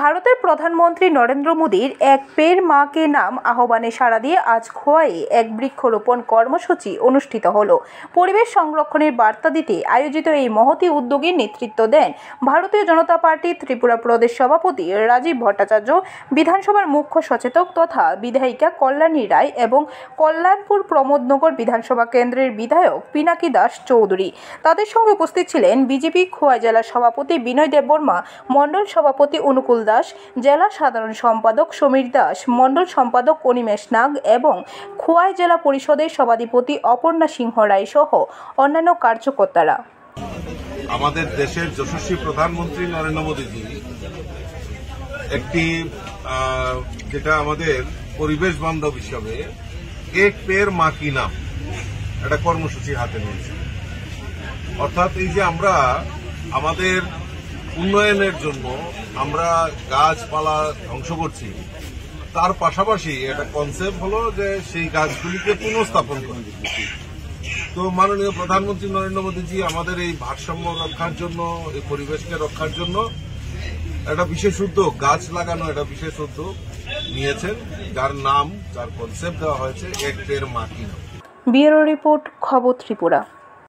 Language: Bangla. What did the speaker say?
ভারতের প্রধানমন্ত্রী নরেন্দ্র মোদীর এক পেড় মা কে নাম আহ্বানে সাড়া দিয়ে আজ খোয়াইয়ে এক বৃক্ষরোপণ কর্মসূচি অনুষ্ঠিত হলো। পরিবেশ সংরক্ষণের বার্তা দিতে আয়োজিত এই মহতী উদ্যোগে নেতৃত্ব দেন ভারতীয় জনতা পার্টি ত্রিপুরা প্রদেশ সভাপতি রাজীব ভট্টাচার্য, বিধানসভার মুখ্য সচেতক তথা বিধায়িকা কল্যাণী রায় এবং কল্যাণপুর প্রমোদনগর বিধানসভা কেন্দ্রের বিধায়ক পিনাকি দাস চৌধুরী। তাদের সঙ্গে উপস্থিত ছিলেন বিজেপি খোয়াই জেলা সভাপতি বিনয় দেববর্মা, মণ্ডল সভাপতি অনুকূল দাস, জেলা সাধারণ সম্পাদক সমীর দাস, মণ্ডল সম্পাদক অনিমেষ নাগ এবং খোয়াই জেলা পরিষদের সভাধিপতি অপর্ণা সিংহ রায় সহ অন্যান্য কার্যকর্তারা। আমাদের দেশের যশস্বী প্রধানমন্ত্রী নরেন্দ্র মোদীজি একটি যেটা আমাদের পরিবেশ বান্ধব হিসাবে এক পেড় মা কি নাম একটা কর্মসূচি হাতে নিয়েছে। অর্থাৎ এই যে আমরা আমাদের উন্নয়নের জন্য আমরা গাছপালা ধ্বংস করছি, তার পাশাপাশি একটা কনসেপ্ট হলো যে সেই গাছগুলিকে পুনঃস্থাপন করে দিচ্ছি। তো মাননীয় প্রধানমন্ত্রী নরেন্দ্র মোদীজি আমাদের এই ভারসাম্য রক্ষার জন্য, এই পরিবেশকে রক্ষার জন্য একটা বিশেষ উদ্যোগ, গাছ লাগানো একটা বিশেষ উদ্যোগ নিয়েছেন, যার নাম, যার কনসেপ্ট দেওয়া হয়েছে এক পেড় মা কি নাম। ব্যুরো রিপোর্ট, খবর ত্রিপুরা।